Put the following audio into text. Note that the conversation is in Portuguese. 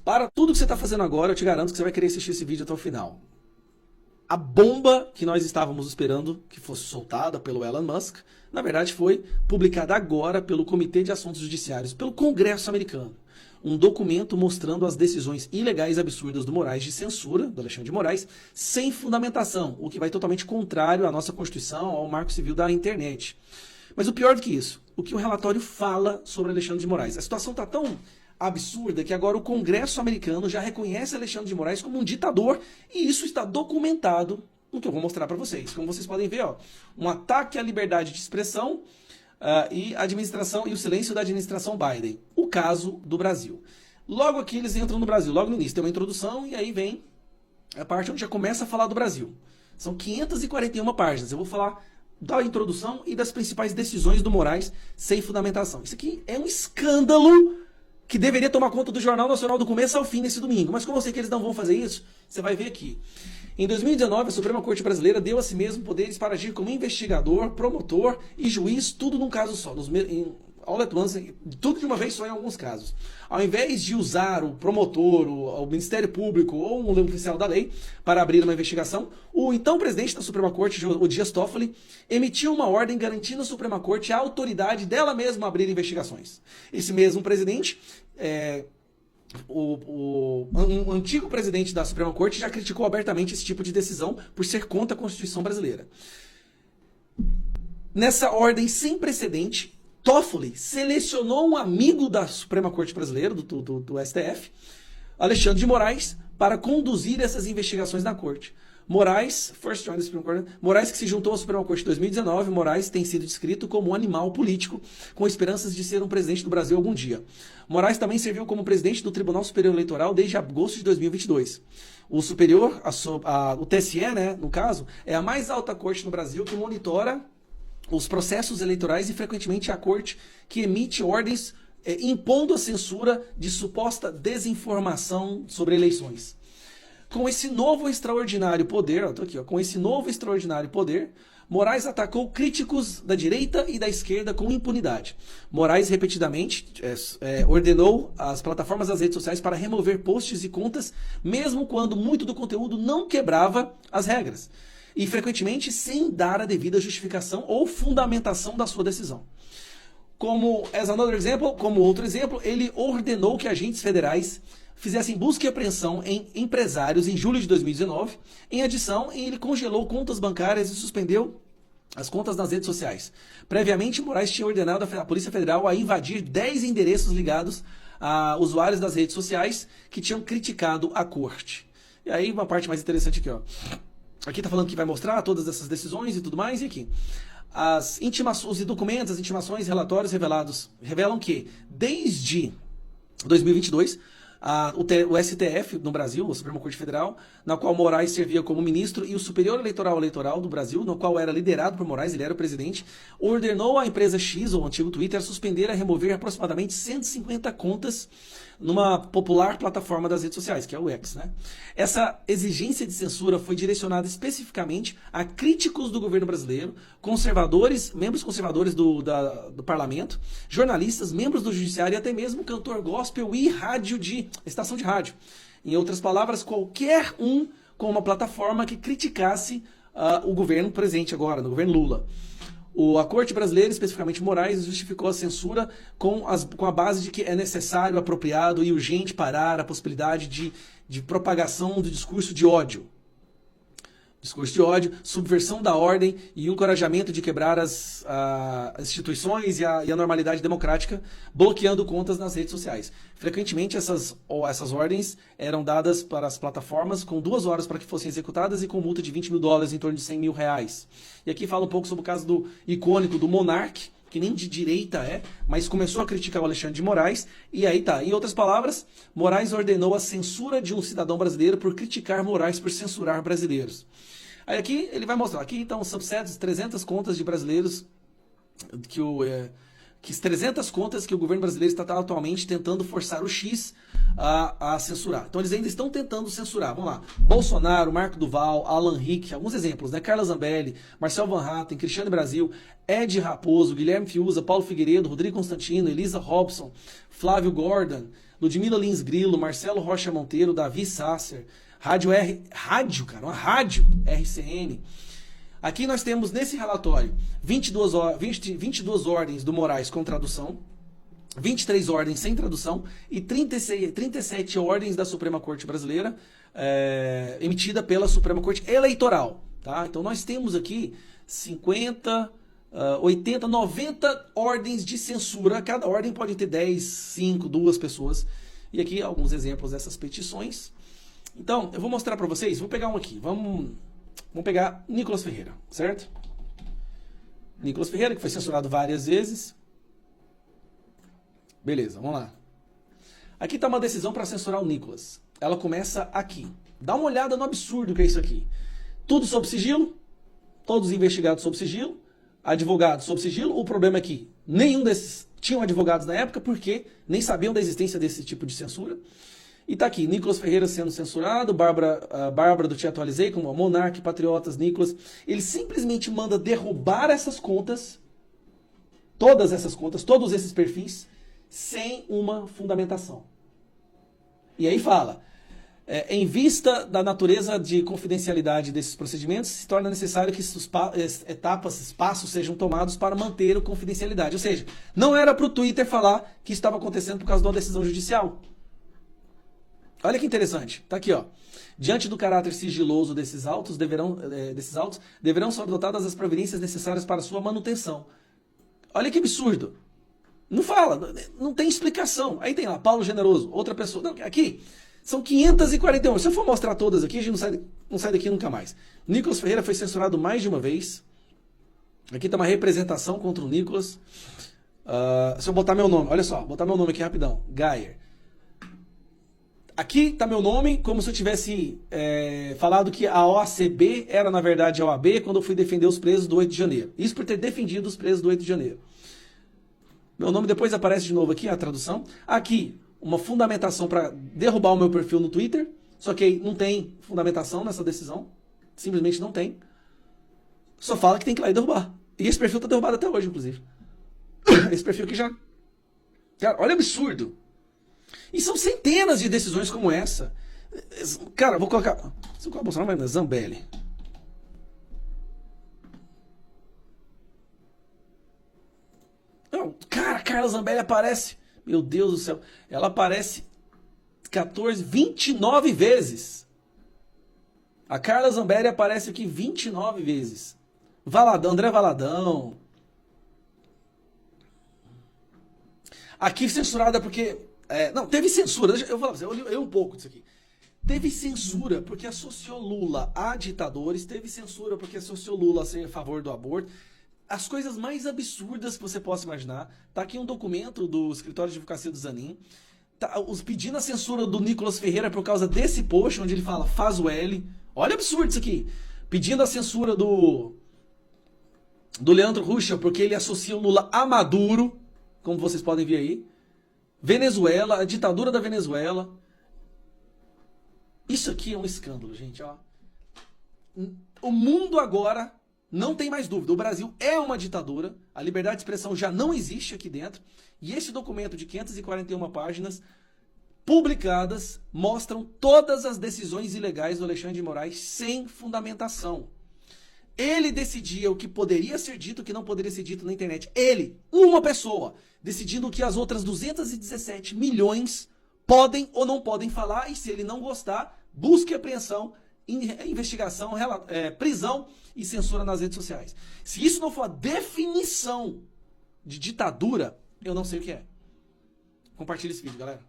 Para tudo que você está fazendo agora, eu te garanto que você vai querer assistir esse vídeo até o final. A bomba que nós estávamos esperando que fosse soltada pelo Elon Musk, na verdade foi publicada agora pelo Comitê de Assuntos Judiciários, pelo Congresso americano. Um documento mostrando as decisões ilegais e absurdas do Moraes de censura, do Alexandre de Moraes, sem fundamentação, o que vai totalmente contrário à nossa Constituição, ao Marco Civil da internet. Mas o pior do que isso, o que o relatório fala sobre Alexandre de Moraes. A situação está tão absurda que agora o Congresso americano já reconhece Alexandre de Moraes como um ditador, e isso está documentado no que eu vou mostrar para vocês. Como vocês podem ver, ó, um ataque à liberdade de expressão e o silêncio da administração Biden. O caso do Brasil. Logo aqui eles entram no Brasil, logo no início tem uma introdução e aí vem a parte onde já começa a falar do Brasil. São 541 páginas. Eu vou falar da introdução e das principais decisões do Moraes sem fundamentação. Isso aqui é um escândalo que deveria tomar conta do Jornal Nacional do começo ao fim nesse domingo. Mas como eu sei que eles não vão fazer isso, você vai ver aqui. Em 2019, a Suprema Corte Brasileira deu a si mesmo poderes para agir como investigador, promotor e juiz, tudo num caso só. All at once, tudo de uma vez só em alguns casos. Ao invés de usar o promotor, o Ministério Público ou um oficial da lei para abrir uma investigação, o então presidente da Suprema Corte, o Dias Toffoli, emitiu uma ordem garantindo à Suprema Corte a autoridade dela mesma abrir investigações. Esse mesmo presidente, um antigo presidente da Suprema Corte, já criticou abertamente esse tipo de decisão por ser contra a Constituição brasileira. Nessa ordem sem precedente, Toffoli selecionou um amigo da Suprema Corte Brasileira, do STF, Alexandre de Moraes, para conduzir essas investigações na corte. Moraes que se juntou à Suprema Corte em 2019, Moraes tem sido descrito como um animal político, com esperanças de ser um presidente do Brasil algum dia. Moraes também serviu como presidente do Tribunal Superior Eleitoral desde agosto de 2022. O superior, o TSE, né, no caso, é a mais alta corte no Brasil que monitora os processos eleitorais e frequentemente é a corte que emite ordens impondo a censura de suposta desinformação sobre eleições. Com esse novo extraordinário poder, Moraes atacou críticos da direita e da esquerda com impunidade. Moraes repetidamente ordenou as plataformas das redes sociais para remover posts e contas, mesmo quando muito do conteúdo não quebrava as regras. E frequentemente sem dar a devida justificação ou fundamentação da sua decisão. Como outro exemplo, ele ordenou que agentes federais fizessem busca e apreensão em empresários em julho de 2019. Em adição, ele congelou contas bancárias e suspendeu as contas nas redes sociais. Previamente, Moraes tinha ordenado a Polícia Federal a invadir 10 endereços ligados a usuários das redes sociais que tinham criticado a corte. E aí uma parte mais interessante aqui, ó. Aqui está falando que vai mostrar todas essas decisões e tudo mais, e aqui. Os documentos, as intimações, relatórios revelam que, desde 2022, o STF no Brasil, a Suprema Corte Federal, na qual Moraes servia como ministro, e o Superior Eleitoral do Brasil, no qual era liderado por Moraes, ele era o presidente, ordenou à empresa X, ou antigo Twitter, a suspender e remover aproximadamente 150 contas numa popular plataforma das redes sociais, que é o X, né? Essa exigência de censura foi direcionada especificamente a críticos do governo brasileiro, membros conservadores do parlamento, jornalistas, membros do judiciário e até mesmo cantor gospel e estação de rádio. Em outras palavras, qualquer um com uma plataforma que criticasse o governo presente agora, no governo Lula. A Corte Brasileira, especificamente Moraes, justificou a censura com a base de que é necessário, apropriado e urgente parar a possibilidade de propagação do discurso de ódio. Discurso de ódio, subversão da ordem e encorajamento de quebrar as instituições e a normalidade democrática, bloqueando contas nas redes sociais. Frequentemente, essas ordens eram dadas para as plataformas com 2 horas para que fossem executadas e com multa de $20 mil, em torno de R$100 mil. E aqui fala um pouco sobre o caso do icônico do Monark, que nem de direita mas começou a criticar o Alexandre de Moraes, e aí tá. Em outras palavras, Moraes ordenou a censura de um cidadão brasileiro por criticar Moraes por censurar brasileiros. Aí aqui ele vai mostrar, aqui então, subsets, 300 contas de brasileiros, que 300 contas que o governo brasileiro está atualmente tentando forçar o X a censurar. Então eles ainda estão tentando censurar. Vamos lá. Bolsonaro, Marco Duval, Alan Rick, alguns exemplos, né? Carla Zambelli, Marcel Van Hatten, Cristiano Brasil, Ed Raposo, Guilherme Fiuza, Paulo Figueiredo, Rodrigo Constantino, Elisa Robson, Flávio Gordon, Ludmila Lins Grilo, Marcelo Rocha Monteiro, Davi Sasser, Rádio, cara, uma rádio RCN. Aqui nós temos nesse relatório 22 ordens do Moraes com tradução, 23 ordens sem tradução e 37 ordens da Suprema Corte Brasileira, emitida pela Suprema Corte Eleitoral. Tá? Então nós temos aqui 50, 80, 90 ordens de censura. Cada ordem pode ter 10, 5, 2 pessoas. E aqui alguns exemplos dessas petições. Então, eu vou mostrar para vocês. Vou pegar um aqui. Vamos pegar Nicolas Ferreira, certo? Nicolas Ferreira, que foi censurado várias vezes. Beleza, vamos lá. Aqui está uma decisão para censurar o Nicolas. Ela começa aqui. Dá uma olhada no absurdo que é isso aqui. Tudo sob sigilo. Todos investigados sob sigilo. Advogados sob sigilo. O problema é que nenhum desses tinham advogados na época porque nem sabiam da existência desse tipo de censura. E tá aqui, Nicolas Ferreira sendo censurado, Bárbara do Te Atualizei, como Monark, Patriotas, Nicolas. Ele simplesmente manda derrubar essas contas, todas essas contas, todos esses perfis, sem uma fundamentação. E aí fala, em vista da natureza de confidencialidade desses procedimentos, se torna necessário que espaços sejam tomados para manter a confidencialidade. Ou seja, não era para o Twitter falar que estava acontecendo por causa de uma decisão judicial. Olha que interessante, tá aqui, ó. Diante do caráter sigiloso desses autos, deverão ser adotadas as providências necessárias para sua manutenção. Olha que absurdo. Não fala, não tem explicação. Aí tem lá, Paulo Generoso, outra pessoa. Não, aqui são 541. Se eu for mostrar todas aqui, a gente não sai daqui nunca mais. Nicolas Ferreira foi censurado mais de uma vez. Aqui está uma representação contra o Nicolas. Se eu botar meu nome, olha só, botar meu nome aqui rapidão, Gayer. Aqui está meu nome, como se eu tivesse falado que a OACB era, na verdade, a OAB, quando eu fui defender os presos do 8 de janeiro. Isso por ter defendido os presos do 8 de janeiro. Meu nome depois aparece de novo aqui, a tradução. Aqui, uma fundamentação para derrubar o meu perfil no Twitter. Só que não tem fundamentação nessa decisão. Simplesmente não tem. Só fala que tem que ir lá e derrubar. E esse perfil está derrubado até hoje, inclusive. Esse perfil aqui já... Cara, olha o absurdo. E são centenas de decisões como essa. Cara, vou colocar... Se eu colocar Bolsonaro, vai Zambelli. Não, cara, Carla Zambelli aparece... Meu Deus do céu. Ela aparece 29 vezes. A Carla Zambelli aparece aqui 29 vezes. André Valadão. Aqui censurada porque... não, teve censura. Eu vou falar pra você, eu li um pouco disso aqui. Teve censura porque associou Lula a ditadores. Teve censura porque associou Lula a ser a favor do aborto. As coisas mais absurdas que você possa imaginar. Tá aqui um documento do escritório de advocacia do Zanin. Tá, pedindo a censura do Nicolas Ferreira por causa desse post, onde ele fala faz o L. Olha o absurdo isso aqui. Pedindo a censura do Leandro Ruschel, porque ele associa o Lula a Maduro, como vocês podem ver aí. Venezuela, a ditadura da Venezuela. Isso aqui é um escândalo, gente. Ó. O mundo agora não tem mais dúvida. O Brasil é uma ditadura. A liberdade de expressão já não existe aqui dentro. E esse documento de 541 páginas publicadas mostram todas as decisões ilegais do Alexandre de Moraes sem fundamentação. Ele decidia o que poderia ser dito e o que não poderia ser dito na internet. Ele, uma pessoa, decidindo o que as outras 217 milhões podem ou não podem falar. E se ele não gostar, busque apreensão, investigação, prisão e censura nas redes sociais. Se isso não for a definição de ditadura, eu não sei o que é. Compartilhe esse vídeo, galera.